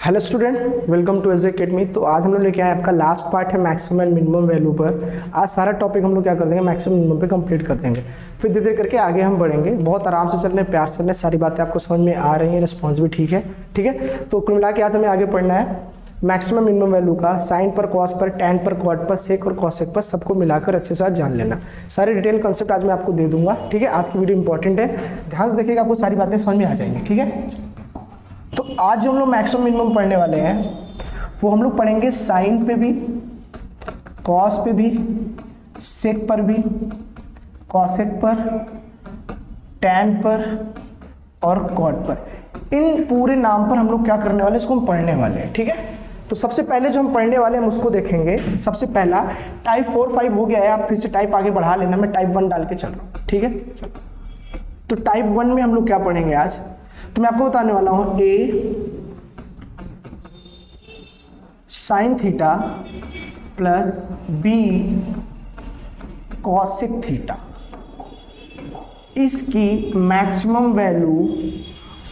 Hello student, welcome to Edge Academy. तो आज हम लोग लेके आए आपका लास्ट पार्ट है मैक्सिमम एंड मिनिमम वैल्यू पर। आज सारा टॉपिक हम लोग क्या कर देंगे, मैक्सिमम मिनिमम पे कंप्लीट कर देंगे। फिर धीरे धीरे करके आगे हम बढ़ेंगे। बहुत आराम से चल रहे हैं, प्यार से चल रहे हैं, सारी बातें आपको समझ में आ रही हैं, रिस्पॉन्स भी ठीक है। तो कुल मिला के आज हमें आगे पढ़ना है मैक्सिमम मिनिमम वैल्यू का साइन पर, कॉस पर, टैन पर, कॉट पर, सेक और कॉसेक पर, सबको मिलाकर अच्छे से जान लेना। सारे डिटेल कंसेप्ट आज मैं आपको दे दूंगा। ठीक है, आज की वीडियो इंपॉर्टेंट है, ध्यान से देखिएगा, आपको सारी बातें समझ में आ जाएंगी। ठीक है, तो आज जो हम लोग मैक्सिमम मिनिमम पढ़ने वाले हैं वो हम लोग पढ़ेंगे साइन पे भी, कॉस पे भी, सेक पर भी, कॉसेक पर, टैन पर और कॉट पर। इन पूरे नाम पर हम लोग क्या करने वाले, इसको हम पढ़ने वाले हैं। ठीक है, तो सबसे पहले जो हम पढ़ने वाले हैं हम उसको देखेंगे। सबसे पहला टाइप 4, 5 हो गया है, आप फिर से टाइप आगे बढ़ा लेना, मैं टाइप 1 डाल के चल रहा हूँ। ठीक है, तो टाइप 1 में हम लोग क्या पढ़ेंगे आज, तो मैं आपको बताने वाला हूं a sine theta plus b cosec theta, इसकी मैक्सिमम वैल्यू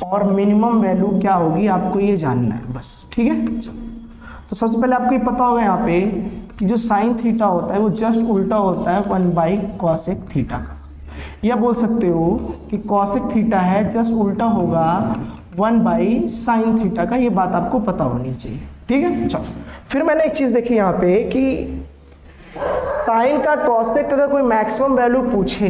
और मिनिमम वैल्यू क्या होगी आपको ये जानना है बस। ठीक है, तो सबसे पहले आपको ये पता होगा यहाँ पे कि जो साइन थीटा होता है वो जस्ट उल्टा होता है 1 कॉसेक थीटा का, या बोल सकते हो कि कॉसेक थीटा है जस्ट उल्टा होगा 1 साइन थीटा का। ये बात आपको पता होनी चाहिए। ठीक है, चलो फिर मैंने एक चीज देखी यहाँ पे कि साइन का कॉसेक अगर कोई मैक्सिमम वैल्यू पूछे,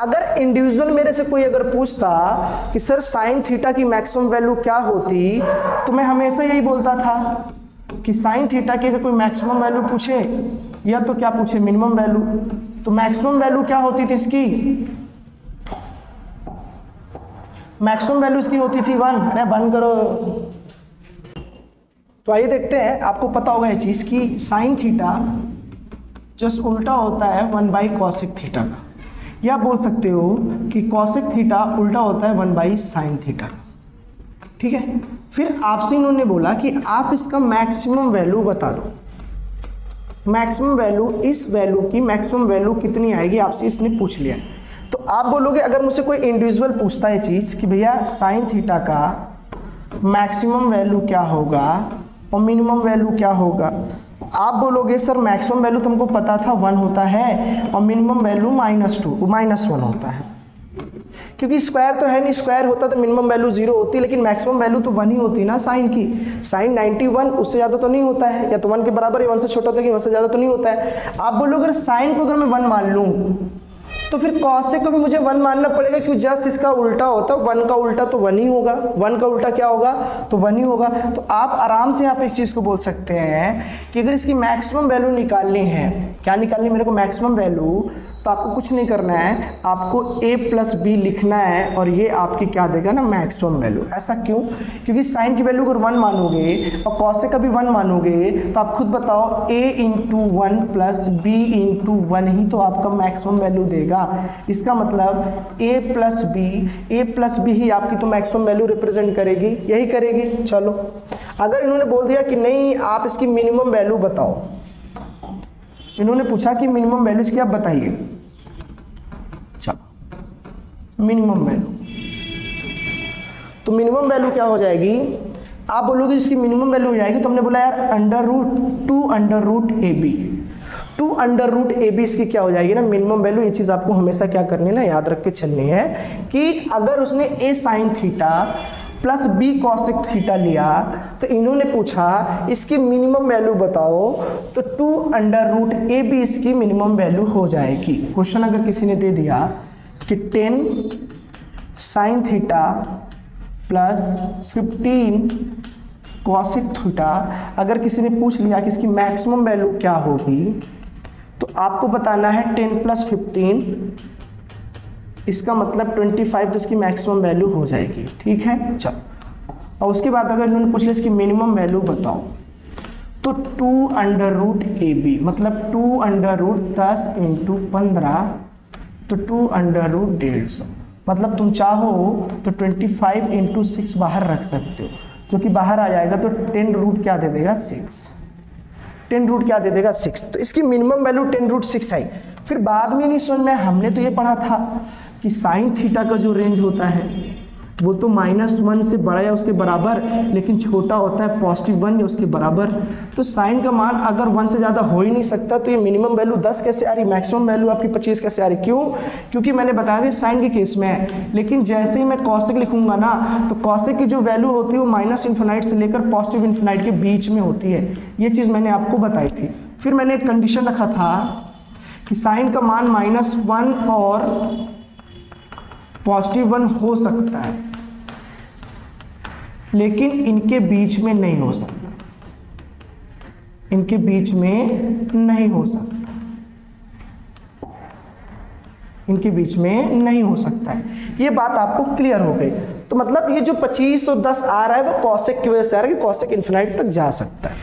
अगर इंडिविजुअल मेरे से कोई अगर पूछता कि सर साइन थीटा की मैक्सिमम वैल्यू क्या होती, तो मैं हमेशा यही बोलता था कि साइन थीटा की अगर कोई मैक्सिमम वैल्यू पूछे या तो क्या पूछे, मिनिमम वैल्यू, तो मैक्सिमम वैल्यू क्या होती थी इसकी, मैक्सिमम वैल्यू इसकी होती थी 1। अरे बंद करो। तो आइए देखते हैं, आपको पता होगा ये चीज कि साइन थीटा जस्ट उल्टा होता है 1 कॉसेक थीटा का, या बोल सकते हो कि कॉसेक थीटा उल्टा होता है 1 साइन थीटा। ठीक है, फिर आपसे इन्होंने बोला कि आप इसका मैक्सिमम वैल्यू बता दो। मैक्सिमम वैल्यू, इस वैल्यू की मैक्सिमम वैल्यू कितनी आएगी आपसे इसने पूछ लिया। तो आप बोलोगे, अगर मुझसे कोई इंडिविजुअल पूछता है चीज कि भैया साइन थीटा का मैक्सिमम वैल्यू क्या होगा और मिनिमम वैल्यू क्या होगा, आप बोलोगे सर मैक्सिमम वैल्यू तुमको पता था 1 होता है और मिनिमम वैल्यू -1 होता है, क्योंकि स्क्वायर तो है नहीं, स्क्वायर होता तो मिनिमम वैल्यू 0 होती, लेकिन मैक्सिमम वैल्यू तो 1 ही होती ना साइन की। साइन 91, उससे ज़्यादा तो नहीं होता है, या तो 1 के बराबर है, 1 से छोटा होता है, लेकिन 1 से ज़्यादा तो नहीं होता है। आप बोलोगे अगर साइन को अगर मैं 1 मान लूँ तो फिर कॉसेक को भी मुझे 1 मानना पड़ेगा, क्योंकि जस्ट इसका उल्टा होता है, 1 का उल्टा तो 1 ही होगा, 1 का उल्टा क्या होगा तो 1 ही होगा। तो आप आराम से यहाँ पे एक चीज़ को बोल सकते हैं कि अगर इसकी मैक्सिमम वैल्यू निकालनी है, क्या निकालनी है मेरे को, मैक्सिमम वैल्यू, तो आपको कुछ नहीं करना है, आपको a प्लस बी लिखना है और ये आपकी क्या देगा ना, मैक्सिमम वैल्यू। ऐसा क्यों, क्योंकि साइन की वैल्यू अगर 1 मानोगे और कॉसेक का भी 1 मानोगे, तो आप खुद बताओ a into 1 plus b into 1 ही तो आपका मैक्सिमम वैल्यू देगा। इसका मतलब a प्लस बी ही आपकी तो मैक्सिमम वैल्यू रिप्रेजेंट करेगी, यही करेगी। चलो, अगर इन्होंने बोल दिया कि नहीं आप इसकी मिनिमम वैल्यू बताओ, इन्होंने पूछा कि मिनिमम वैल्यू इसकी आप बताइए, चलो मिनिमम वैल्यू, तो मिनिमम वैल्यू क्या हो जाएगी, आप बोलोगे इसकी मिनिमम वैल्यू हो जाएगी, तो हमने बोला यार two under root A B इसकी क्या हो जाएगी ना, मिनिमम वैल्यू। ये चीज आपको हमेशा क्या करनी है ना, याद रख के चलनी है कि अगर उसने a sine theta plus b cosec theta लिया, तो इन्होंने पूछा इसकी मिनिमम वैल्यू बताओ, तो 2 अंडर रूट ए बी इसकी मिनिमम वैल्यू हो जाएगी। क्वेश्चन अगर किसी ने दे दिया कि 10 sign theta plus 15 cosec theta, अगर किसी ने पूछ लिया कि इसकी मैक्सिमम वैल्यू क्या होगी, तो आपको बताना है 10 प्लस 15, इसका मतलब 25, तो इसकी मैक्सिमम वैल्यू हो जाएगी। ठीक है, चलो, और उसके बाद अगर इन्होंने पूछ लिया इसकी मिनिमम वैल्यू बताओ, तो 2 अंडर रूट ए बी, मतलब 2 अंडर रूट 10 इंटू 15, तो 2 अंडर रूट 150, मतलब तुम चाहो तो 25 इंटू 6 बाहर रख सकते हो, जो कि बाहर आ जाएगा, तो 10 रूट क्या दे देगा 6, 10 रूट क्या दे देगा 6, तो इसकी मिनिमम वैल्यू 10 रूट 6 आई। फिर बाद में नहीं समझ में, हमने तो ये पढ़ा था कि साइन थीटा का जो रेंज होता है वो तो -1 से बड़ा या उसके बराबर, लेकिन छोटा होता है +1 या उसके बराबर। तो साइन का मान अगर 1 से ज़्यादा हो ही नहीं सकता, तो ये मिनिमम वैल्यू 10 कैसे आ रही, मैक्सिमम वैल्यू आपकी 25 कैसे आ रही? क्यों? क्योंकि मैंने बताया था साइन के केस में है, लेकिन जैसे ही मैं कॉसेक लिखूंगा ना, तो कॉसेक की जो वैल्यू होती है वो -∞ से लेकर +∞ के बीच में होती है। ये चीज़ मैंने आपको बताई थी। फिर मैंने एक कंडीशन रखा था कि साइन का मान -1 और +1 हो सकता है, लेकिन इनके बीच में नहीं हो सकता, इनके बीच में नहीं हो सकता, इनके बीच में नहीं हो सकता है। ये बात आपको क्लियर हो गई। तो मतलब ये जो 25 और 10 आ रहा है वो कॉसेक की वजह से आ रहा है कि कॉसेक इन्फिनाइट तक जा सकता है,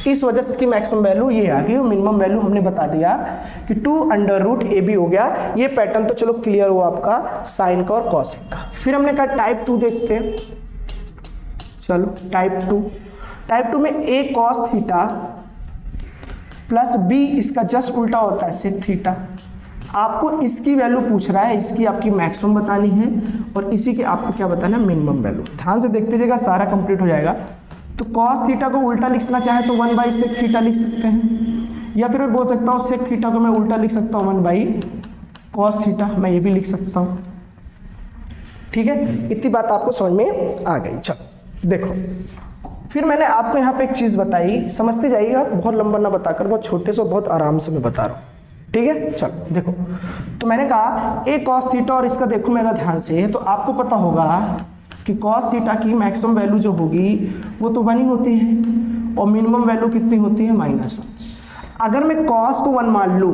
इस वजह से इसकी मैक्सिमम वैल्यू ये आ गई। मिनिमम वैल्यू हमने बता दिया कि 2√AB हो गया। ये पैटर्न तो चलो क्लियर हुआ आपका साइन का और कॉसेक का। फिर हमने कहा टाइप 2 देखते हैं। चलो टाइप 2 में a cos theta plus b इसका जस्ट उल्टा होता है sec थीटा। आपको इसकी वैल्यू पूछ रहा है, इसकी आपकी मैक्सिमम बतानी है और इसी के आपको क्या बताना है, मिनिमम वैल्यू। ध्यान से देखते जाएगा, सारा कंप्लीट हो जाएगा। तो cos थीटा को उल्टा लिखना चाहे तो 1/sec थीटा लिख सकते हैं, या फिर मैं बोल सकता हूँ sec थीटा को मैं उल्टा लिख सकता हूँ 1/cos थीटा, मैं ये भी लिख सकता हूँ। ठीक है, इतनी बात आपको समझ में आ गई। चलो देखो, फिर मैंने आपको यहाँ पे एक चीज़ बताई, समझते जाइएगा, बहुत लंबा ना बताकर, बहुत छोटे से बहुत आराम से मैं बता रहा हूँ। ठीक है, चलो देखो। तो मैंने कहा a cos थीटा, और इसका देखो मेरा ध्यान से, तो आपको पता होगा कि cos थीटा की मैक्सिमम वैल्यू जो होगी वो तो 1 ही होती है और मिनिमम वैल्यू कितनी होती है, -1। अगर मैं cos को 1 मान लूँ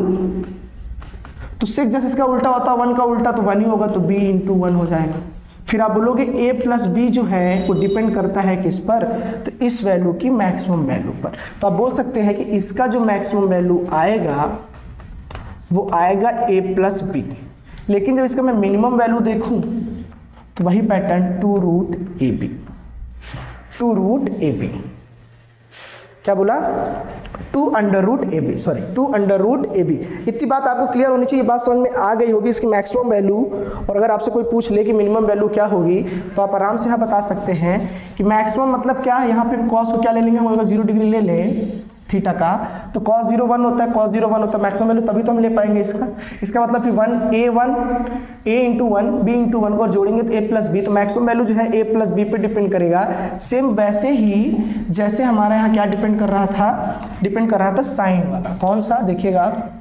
तो sec जैसे इसका उल्टा होता है 1 का उल्टा, तो 1 ही होगा, तो b × 1 हो जाएगा। फिर आप बोलोगे a + b जो है वो डिपेंड करता है किस पर, तो इस वैल्यू की मैक्सिमम वैल्यू पर। तो आप बोल सकते हैं कि इसका जो मैक्सिमम वैल्यू आएगा वो आएगा a + b, लेकिन जब इसका मैं मिनिमम वैल्यू देखूं तो वही पैटर्न 2√AB। 2√AB क्या बोला, 2√AB, सॉरी 2√AB। इतनी बात आपको क्लियर होनी चाहिए, बात समझ में आ गई होगी इसकी मैक्सिमम वैल्यू। और अगर आपसे कोई पूछ ले कि मिनिमम वैल्यू क्या होगी, तो आप आराम से यहाँ बता सकते हैं कि मैक्सिमम मतलब क्या है। यहाँ पे cos को क्या ले लेंगे हम, अगर 0 डिग्री ले लें थीटा का, तो cos 0 1 होता है, cos 0 1 होता है मैक्सिमम वैल्यू, तभी तो हम ले पाएंगे इसका मतलब फिर a × 1 b × 1 को जोड़ेंगे तो a + b, तो मैक्सिमम वैल्यू जो है a + b पे डिपेंड करेगा। सेम वैसे ही जैसे हमारा यहाँ क्या डिपेंड कर रहा था साइन वाला। कौन सा, देखिएगा आप,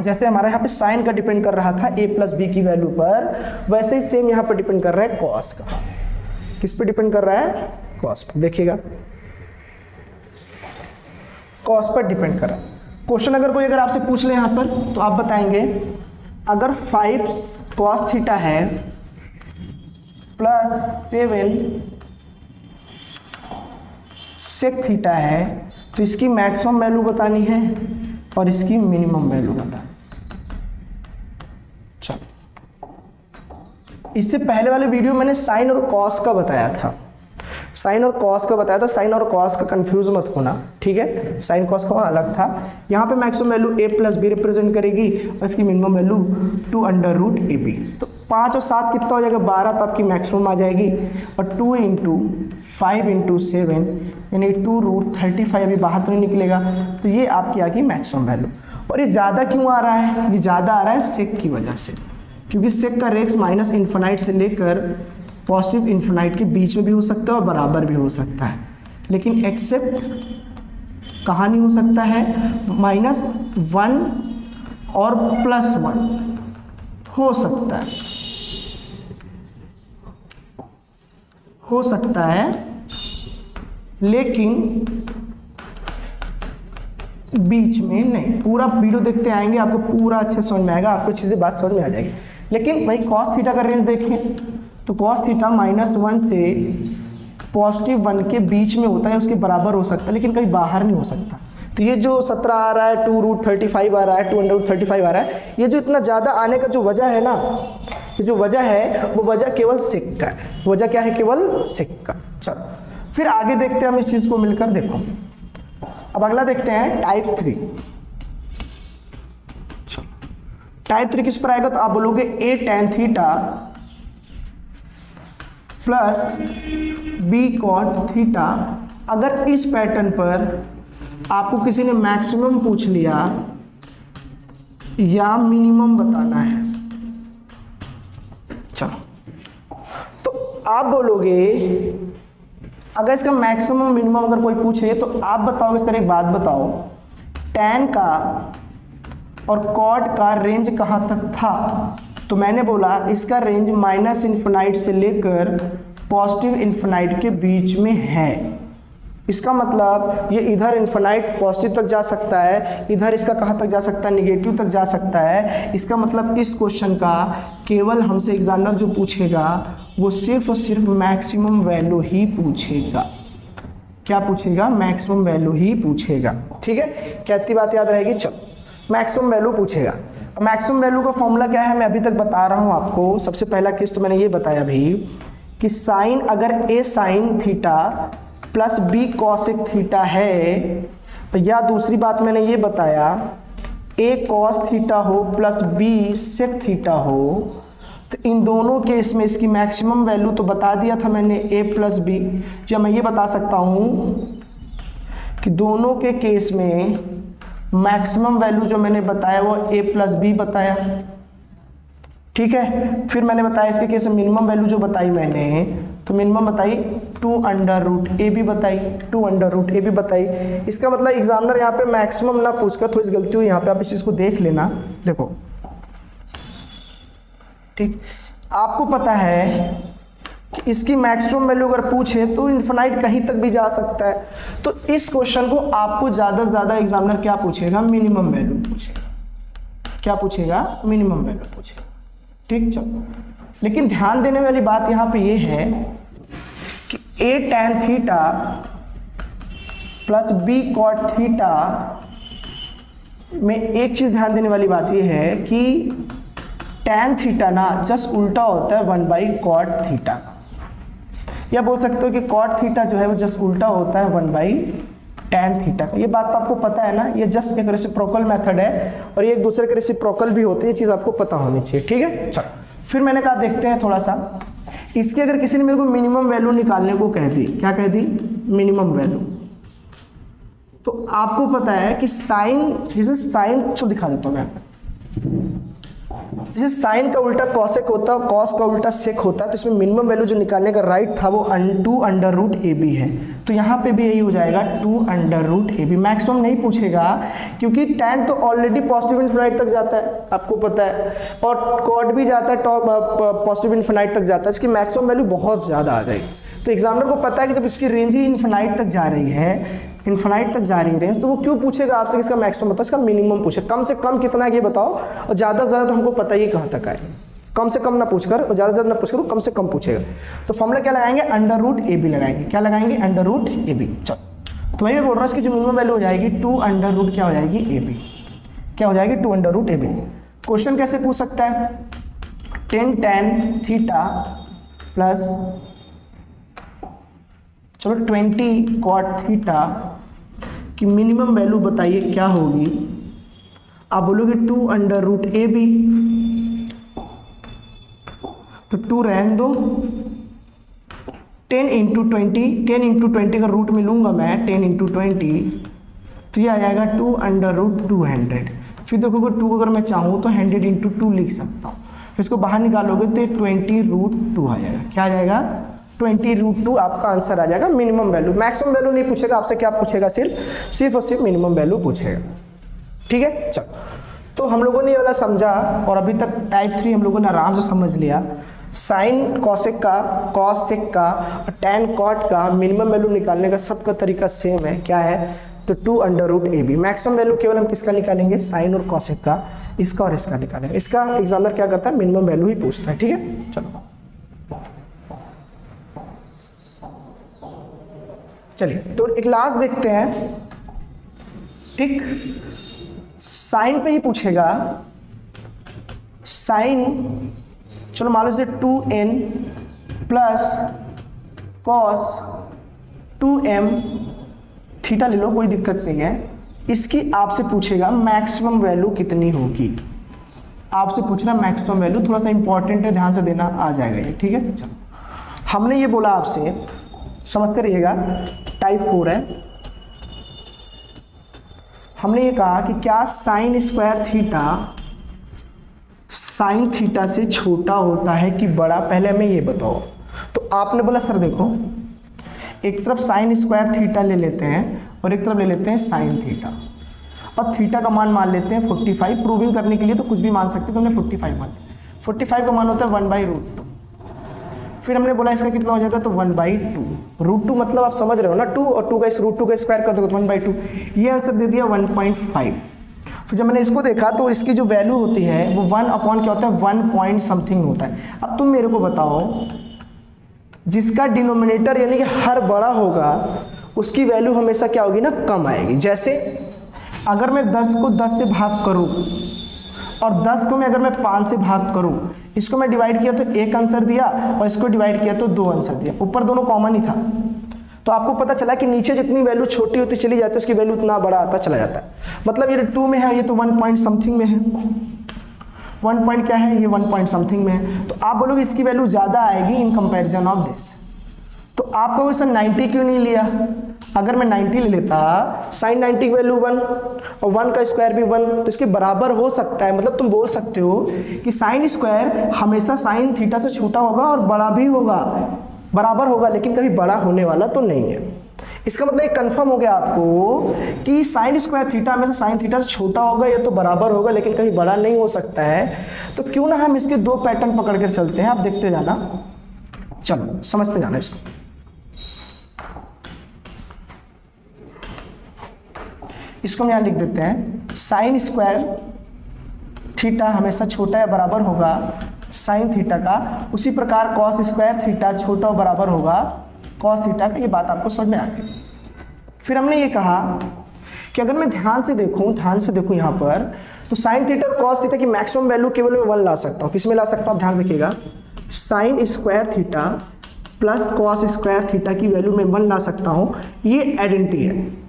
जैसे हमारे यहाँ पे साइन का डिपेंड कर रहा था a + b की वैल्यू पर, वैसे ही सेम यहाँ पर डिपेंड कर रहा है cos का। किस पे डिपेंड कर रहा है, cos पर। देखिएगा cos पर डिपेंड कर रहा है। क्वेश्चन अगर आपसे पूछ ले यहाँ पर, तो आप बताएंगे अगर 5 cos थीटा है +7 sec थीटा है, तो इसकी मैक्सिमम वैल्यू बतानी है और इसकी मिनिमम वैल्यू बतानी। चलो, इससे पहले वाले वीडियो मैंने साइन और कॉस का बताया था, साइन और कॉस का कंफ्यूज मत होना, ठीक है। साइन कॉस का अलग था। यहाँ पे maximum value a + b represent करेगी और इसकी मिनिमम वैल्यू 2√AB। तो 5 और 7 कितना हो जाएगा, 12, तो आपकी मैक्सिमम आ जाएगी। और 2 × 5 × 7 यानी 2√35 अभी बाहर तो नहीं निकलेगा, तो ये आपकी आ गई मैक्सिमम वैल्यू। और ये ज़्यादा क्यों आ रहा है, ये ज़्यादा आ रहा है सेक की वजह से, क्योंकि सेक का रेंज -∞ से लेकर +∞ के बीच में भी हो सकता है और बराबर भी हो सकता है, लेकिन एक्सेप्ट कहाँ नहीं हो सकता है, -1 और +1 हो सकता है, लेकिन बीच में नहीं। पूरा वीडियो देखते आएंगे, आपको पूरा अच्छे समझ में आएगा, आपको चीज़ें बात समझ में आ जाएगी। लेकिन भाई cos थीटा का रेंज देखें, तो cos थीटा -1 से +1 के बीच में होता है, उसके बराबर हो सकता है, लेकिन कहीं बाहर नहीं हो सकता। तो ये जो 17 आ रहा है, 2√35 आ रहा है, 235 आ रहा है, ये जो इतना ज़्यादा आने का जो वजह है ना, ये जो वजह है वो वजह केवल सेक का है। वजह क्या है, केवल सेक का। चलो फिर आगे देखते हैं हम इस चीज़ को मिलकर। देखो अब अगला देखते हैं टाइप 3। टाइप 3 किस पर आएगा, तो आप बोलोगे a tan theta plus B cot theta. अगर इस पैटर्न पर आपको किसी ने मैक्सिमम पूछ लिया या मिनिमम बताना है, चलो तो आप बोलोगे, अगर इसका मैक्सिमम मिनिमम अगर कोई पूछे तो आप बताओगे सर एक बात बताओ, tan का और कॉट का रेंज कहाँ तक था? तो मैंने बोला इसका रेंज माइनस इन्फिनाइट से लेकर पॉजिटिव इन्फिनाइट के बीच में है। इसका मतलब ये इधर इन्फिनाइट पॉजिटिव तक जा सकता है, इधर इसका कहाँ तक जा सकता है, निगेटिव तक जा सकता है। इसका मतलब इस क्वेश्चन का केवल हमसे एग्जामिनर जो पूछेगा वो सिर्फ और सिर्फ मैक्सिमम वैल्यू ही पूछेगा। क्या पूछेगा? मैक्सिमम वैल्यू ही पूछेगा। ठीक है, क्या इतनी बात याद रहेगी? चलो मैक्सिमम वैल्यू पूछेगा। मैक्सिमम वैल्यू का फॉर्मूला क्या है मैं अभी तक बता रहा हूँ आपको। सबसे पहला केस तो मैंने ये बताया अभी कि साइन, अगर a sine theta plus b cosec theta है, तो या दूसरी बात मैंने ये बताया ए कॉस थीटा हो प्लस बी सेक थीटा हो, तो इन दोनों केस में इसकी मैक्सिमम वैल्यू तो बता दिया था मैंने ए प्लस बी। या मैं ये बता सकता हूँ कि दोनों के केस में मैक्सिमम वैल्यू जो मैंने बताया वो ए प्लस बी बताया। ठीक है, फिर मैंने बताया इसके केस में मिनिमम वैल्यू जो बताई मैंने, तो मिनिमम बताई 2 अंडर रूट ए बी बताई, 2 अंडर रूट ए बी बताई। इसका मतलब एग्जामिनर यहाँ पे मैक्सिमम ना पूछकर, थोड़ी सी गलती हुई यहाँ पे, आप इस चीज़ को देख लेना। देखो ठीक, आपको पता है कि इसकी मैक्सिमम वैल्यू अगर पूछे तो इन्फिनाइट कहीं तक भी जा सकता है। तो इस क्वेश्चन को आपको ज़्यादा से ज़्यादा एग्जामिनर क्या पूछेगा? मिनिमम वैल्यू पूछेगा। क्या पूछेगा? मिनिमम वैल्यू पूछेगा। ठीक, चलो लेकिन ध्यान देने वाली बात यहाँ पे ये है कि a tan theta plus B cot theta में एक चीज़ ध्यान देने वाली बात ये है कि टैन थीटा ना जस्ट उल्टा होता है 1 कॉट थीटा का, या बोल सकते हो कि कॉट थीटा जो है वो जस्ट उल्टा होता है 1 टैन थीटा का। ये बात तो आपको पता है ना, ये जस्ट एक रेसिप्रोकल मेथड है और ये एक दूसरे के रेसिप्रोकल भी होते हैं, ये चीज़ आपको पता होनी चाहिए। ठीक है, चलो फिर मैंने कहा देखते हैं थोड़ा सा इसकी, अगर किसी ने मेरे को मिनिमम वैल्यू निकालने को कह दी, क्या कह दी? Minimum value. तो आपको पता है कि साइन, जैसे साइन चलो दिखा देता हूँ मैं, जैसे साइन का उल्टा कॉसेक होता है, कॉस का उल्टा सेक होता है, तो इसमें मिनिमम वैल्यू जो निकालने का राइट था वो 2 अंडर रूट ए बी है। तो यहाँ पे भी यही हो जाएगा 2 under root A B. Maximum नहीं पूछेगा क्योंकि टैन तो ऑलरेडी पॉजिटिव इन्फिनाइट तक जाता है, आपको पता है, और कॉट भी जाता है पॉजिटिव इन्फिनाइट तक जाता है, इसकी मैक्सिमम वैल्यू बहुत ज़्यादा आ जाएगी। तो एग्जामिनर को पता है कि जब इसकी रेंज ही इन्फिनाइट तक जा रही है, इन्फिनाइट तक जा रही है रेंज, तो वो क्यों पूछेगा आपसे किसका मैक्सिमम बताओ, इसका मिनिमम पूछे। कम से कम कितना है ये बताओ, और ज़्यादा से ज़्यादा तो हमको पता ही कहाँ तक आए। कम से कम ना पूछकर और ज़्यादा से ज़्यादा ना पूछकर, कम से कम पूछेगा। तो फॉर्मूला क्या लगाएंगे? अंडर रूट ए बी लगाएंगे। क्या लगाएंगे? Under root A B. चलो तो मैं बोल रहा हूँ इसकी जो मिनिमम वैल्यू हो जाएगी 2 अंडर रूट क्या हो जाएगी? A B. क्या हो जाएगी? 2 under root A B. Question कैसे पूछ सकता है? 10 टैन थीटा प्लस चलो 20 कॉट थीटा की मिनिमम वैल्यू बताइए क्या होगी? आप बोलोगे 2 अंडर रूट ए बी, तो 2 रहने दो, 10 इंटू 20, 10 इंटू 20 का रूट में लूँगा मैं 10 इंटू 20, तो ये आ जाएगा 2 अंडर रूट 200। फिर देखोगे 2 अगर मैं चाहूँ तो 100 इंटू 2 लिख सकता हूँ। फिर इसको बाहर निकालोगे तो ये 20 रूट 2 आ जाएगा। क्या आ जाएगा? 20 रूट 2 आपका आंसर आ जाएगा। मिनिमम वैल्यू, मैक्सिमम वैल्यू नहीं पूछेगा आपसे। क्या पूछेगा? सिर्फ और सिर्फ मिनिमम वैल्यू पूछेगा। ठीक है, चलो तो हम लोगों ने ये वाला समझा, और अभी तक टाइप 3 हम लोगों ने आराम से समझ लिया। साइन कॉसेक का, कॉस सेक का और टैन कॉट का मिनिमम वैल्यू निकालने का सबका तरीका सेम है। क्या है? तो 2 under root A B. Maximum value केवल हम किसका निकालेंगे? साइन और कॉसेक का, इसका और इसका निकालेंगे। इसका एग्जामिनर क्या करता है? मिनिमम वैल्यू ही पूछता है। ठीक है, चलो चलिए तो एक लास्ट देखते हैं। ठीक, साइन पे ही पूछेगा। साइन चलो मान लो 2n plus cos 2m theta ले लो, कोई दिक्कत नहीं है। इसकी आपसे पूछेगा मैक्सिमम वैल्यू कितनी होगी। आपसे पूछ रहा मैक्सिमम वैल्यू, थोड़ा सा इंपॉर्टेंट है, ध्यान से देना, आ जाएगा ये। ठीक है, चलो हमने ये बोला आपसे, समझते रहिएगा, टाइप 4 है। हमने ये कहा कि क्या sine square theta sine theta से छोटा होता है कि बड़ा, पहले हमें ये बताओ। तो आपने बोला सर देखो, एक तरफ साइन स्क्वायर थीटा ले लेते हैं और एक तरफ ले लेते हैं साइन थीटा, और थीटा का मान लेते हैं 45। प्रूविंग करने के लिए तो कुछ भी मान सकते हैं, तो हमने 45 मान, 45 का मान होता है 1/√2। फिर हमने बोला इसका कितना हो जाता है, तो 1/2। √2 मतलब आप समझ रहे हो ना, 2 और 2 का √2 का स्क्वायर कर दो तो 1/2। ये आंसर दे दिया 1.5। फिर जब मैंने इसको देखा तो इसकी जो वैल्यू होती है वो 1 अपॉन क्या होता है, 1 पॉइंट समथिंग होता है। अब तुम मेरे को बताओ, जिसका डिनोमिनेटर यानी कि हर बड़ा होगा उसकी वैल्यू हमेशा क्या होगी ना, कम आएगी। जैसे अगर मैं 10 को 10 से भाग करूं और 10 को मैं अगर मैं 5 से भाग करूं, इसको मैं डिवाइड किया तो 1 आंसर दिया और इसको डिवाइड किया तो 2 आंसर दिया, ऊपर दोनों कॉमन ही था। तो आपको पता चला कि नीचे जितनी वैल्यू छोटी होती चली जाती है उसकी वैल्यू उतना बड़ा आता चला जाता है। मतलब ये 2 में है, ये तो 1 पॉइंट समथिंग में है, 1 पॉइंट क्या है, ये 1 पॉइंट समथिंग में है। तो आप बोलोगे इसकी वैल्यू ज़्यादा आएगी इन कंपैरिजन ऑफ दिस। तो आप कहोगे सर 90 क्यों नहीं लिया? अगर मैं 90 ले लेता, साइन 90 की वैल्यू 1 और 1 का स्क्वायर भी 1, तो इसके बराबर हो सकता है। मतलब तुम बोल सकते हो कि साइन स्क्वायर हमेशा साइन थीटा से छोटा होगा और बड़ा भी होगा, बराबर होगा, लेकिन कभी बड़ा होने वाला तो नहीं है। इसका मतलब एक कंफर्म हो गया आपको कि साइन स्क्वायर थीटा हमेशा साइन थीटा से छोटा होगा या तो बराबर होगा, लेकिन कभी बड़ा नहीं हो सकता है। तो क्यों ना हम इसके 2 पैटर्न पकड़ कर चलते हैं, आप देखते जाना, चलो समझते जाना इसको। इसको हम यहाँ लिख देते हैं, साइन स्क्वायर थीटा हमेशा छोटा या बराबर होगा साइन थीटा का, उसी प्रकार कॉस स्क्वायर थीटा छोटा और बराबर होगा कॉस थीटा का। ये बात आपको समझ में आ गई। फिर हमने ये कहा कि अगर मैं ध्यान से देखूं यहाँ पर, तो साइन थीटा और कॉस थीटा की मैक्सिमम वैल्यू केवल मैं 1 ला सकता हूँ। किसमें ला सकता हूँ, ध्यान रखिएगा, sine square theta plus cos square theta की वैल्यू मैं 1 ला सकता हूँ। ये आइडेंटिटी है।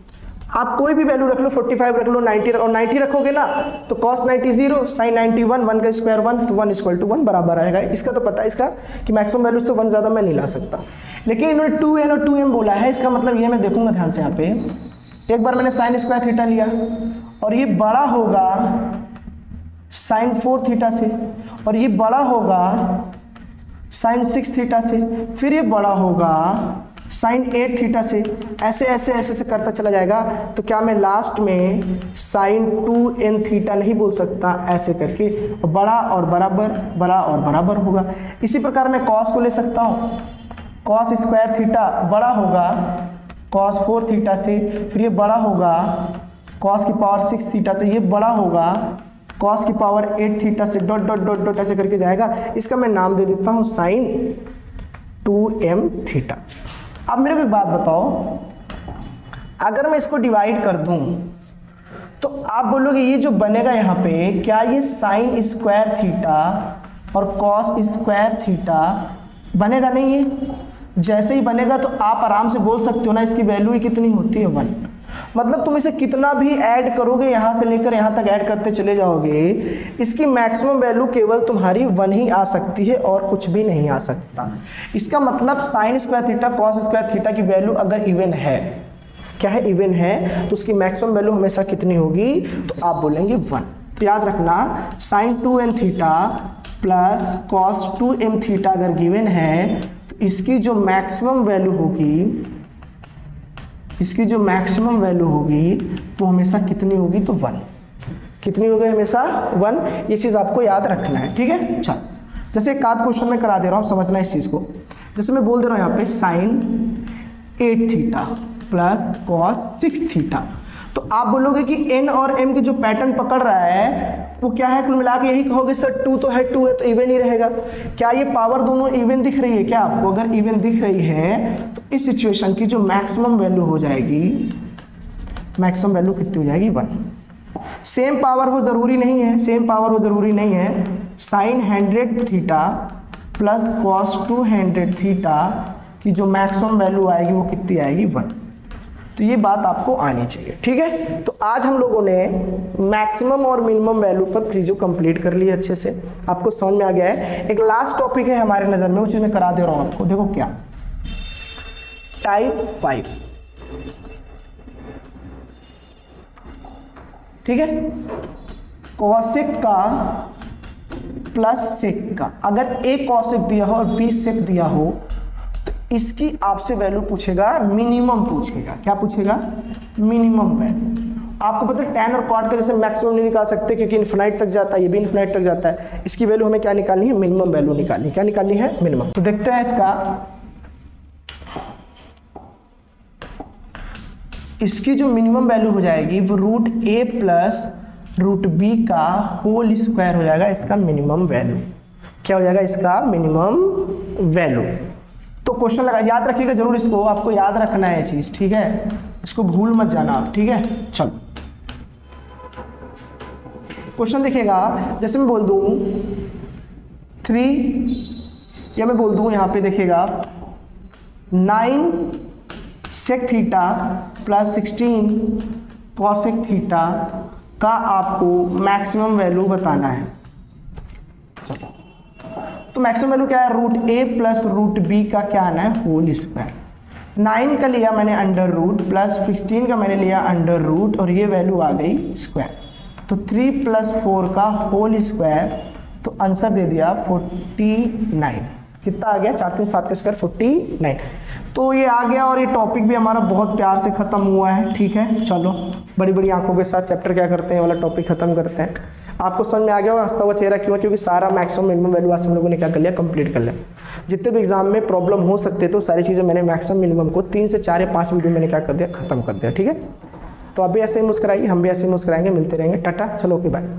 आप कोई भी वैल्यू रख लो, 45 रख लो, 90 रख, और 90 रखोगे ना तो cos 90 0, sin 90 1, 1 का स्क्वायर 1, तो 1 = 1 बराबर आएगा। इसका तो पता है इसका कि मैक्सिमम वैल्यू से 1 ज़्यादा मैं नहीं ला सकता। लेकिन इन्होंने 2n और 2m बोला है, इसका मतलब ये मैं देखूंगा ध्यान से। यहाँ पे एक बार मैंने साइन स्क्वायर थीटा लिया और ये बड़ा होगा साइन 4 थीटा से, और ये बड़ा होगा साइन 6 थीटा से, फिर ये बड़ा होगा साइन 8 थीटा से, ऐसे ऐसे ऐसे से करता चला जाएगा। तो क्या मैं लास्ट में साइन 2n थीटा नहीं बोल सकता, ऐसे करके बड़ा और बराबर होगा। इसी प्रकार मैं कॉस को ले सकता हूँ, कॉस स्क्वायर थीटा बड़ा होगा कॉस 4 थीटा से, फिर ये बड़ा होगा कॉस की पावर 6 थीटा से, ये बड़ा होगा कॉस की पावर 8 थीटा से, डॉट डॉट डॉट डॉट ऐसे करके जाएगा। इसका मैं नाम दे देता हूँ साइन 2m थीटा। अब मेरे को एक बात बताओ, अगर मैं इसको डिवाइड कर दूं तो आप बोलोगे ये जो बनेगा यहाँ पे, क्या ये साइन स्क्वायर थीटा और कॉस स्क्वायर थीटा बनेगा? नहीं है। जैसे ही बनेगा तो आप आराम से बोल सकते हो ना, इसकी वैल्यू ही कितनी होती है, 1। मतलब तुम इसे कितना भी ऐड करोगे, यहाँ से लेकर यहाँ तक ऐड करते चले जाओगे, इसकी मैक्सिमम वैल्यू केवल तुम्हारी 1 ही आ सकती है और कुछ भी नहीं आ सकता। इसका मतलब sine square theta cos square theta की वैल्यू अगर इवन है, क्या है, इवन है, तो उसकी मैक्सिमम वैल्यू हमेशा कितनी होगी, तो आप बोलेंगे 1। तो याद रखना, sine 2n theta plus cos 2m theta अगर गिवन है तो इसकी जो मैक्सिमम वैल्यू होगी, इसकी जो मैक्सिमम वैल्यू होगी वो हमेशा कितनी होगी, तो 1। कितनी होगी, हमेशा 1। ये चीज़ आपको याद रखना है, ठीक है। चल, जैसे एक आध क्वेश्चन में करा दे रहा हूँ, समझना इस चीज़ को। जैसे मैं बोल दे रहा हूँ यहाँ पे sine 8 theta plus cos 6 theta, तो आप बोलोगे कि n और m के जो पैटर्न पकड़ रहा है वो क्या है, कुल मिला के यही कहोगे सर 2 तो है, 2 है तो इवन ही रहेगा। क्या ये पावर दोनों इवन दिख रही है क्या आपको? अगर इवन दिख रही है तो इस सिचुएशन की जो मैक्सिमम वैल्यू हो जाएगी, मैक्सिमम वैल्यू कितनी हो जाएगी, 1। सेम पावर हो जरूरी नहीं है, सेम पावर हो जरूरी नहीं है। Sine 100 theta plus cos 200 theta की जो मैक्सिमम वैल्यू आएगी वो कितनी आएगी, 1। तो ये बात आपको आनी चाहिए, ठीक है। तो आज हम लोगों ने मैक्सिमम और मिनिमम वैल्यू पर चीज़ों कंप्लीट कर ली अच्छे से, आपको समझ में आ गया है। एक लास्ट टॉपिक है हमारे नज़र में, वो चीज़ मैं करा दे रहा हूँ आपको। देखो क्या, टाइप 5, ठीक है। कॉसेक का प्लस सेक का, अगर ए कॉसेक दिया हो और बी सेक दिया हो तो इसकी आपसे वैल्यू पूछेगा, मिनिमम पूछेगा। क्या पूछेगा? Minimum value. आपको पता है tan और cot का जैसे मैक्सिमम नहीं निकाल सकते क्योंकि इन्फिनाइट तक जाता है, ये भी इन्फिनाइट तक जाता है। इसकी वैल्यू हमें क्या निकालनी है? मिनिमम वैल्यू निकालनी है। क्या निकालनी है? मिनिमम। तो देखते हैं इसकी जो मिनिमम वैल्यू हो जाएगी वो रूट ए प्लस रूट बी का होल स्क्वायर हो जाएगा, इसका मिनिमम वैल्यू। क्या हो जाएगा? इसका मिनिमम वैल्यू। तो क्वेश्चन लगा, याद रखिएगा जरूर, इसको आपको याद रखना है चीज, ठीक है। इसको भूल मत जाना आप, ठीक है। चलो क्वेश्चन देखिएगा, जैसे मैं बोल दूं 3 या मैं बोल दूं यहां पे देखिएगा 9 sec theta plus 16 cosec theta का आपको मैक्सिमम वैल्यू बताना है। चलो तो मैक्सिमम वैल्यू क्या है? रूट ए प्लस रूट बी का क्या आना है? Whole square. 9 का लिया मैंने अंडर रूट प्लस 15 का मैंने लिया अंडर रूट और ये वैल्यू आ गई स्क्वायर। तो 3 + 4 का होल स्क्वायर, तो आंसर दे दिया 49। कितना आ गया? 4 3 7 का स्क्वायर 49। तो ये आ गया और ये टॉपिक भी हमारा बहुत प्यार से खत्म हुआ है, ठीक है। चलो बड़ी बड़ी आंखों के साथ चैप्टर क्या करते हैं वाला टॉपिक खत्म करते हैं। आपको समझ में आ गया होगा हंसता हुआ चेहरा क्यों? क्योंकि सारा मैक्सिमम मिनिमम वैल्यू आज हम लोगों ने क्या कर लिया? कंप्लीट कर लिया। जितने भी एग्जाम में प्रॉब्लम हो सकते तो सारी चीज़ें मैंने मैक्सिमम मिनिमम को 3 से 4 या 5 वीडियो मैंने क्या कर दिया? खत्म कर दिया, ठीक है। तो आप भी ऐसे ही मुस्कुराइए, हम भी ऐसे ही मुस्कुराएंगे, मिलते रहेंगे। टाटा, चलो ओके बाय।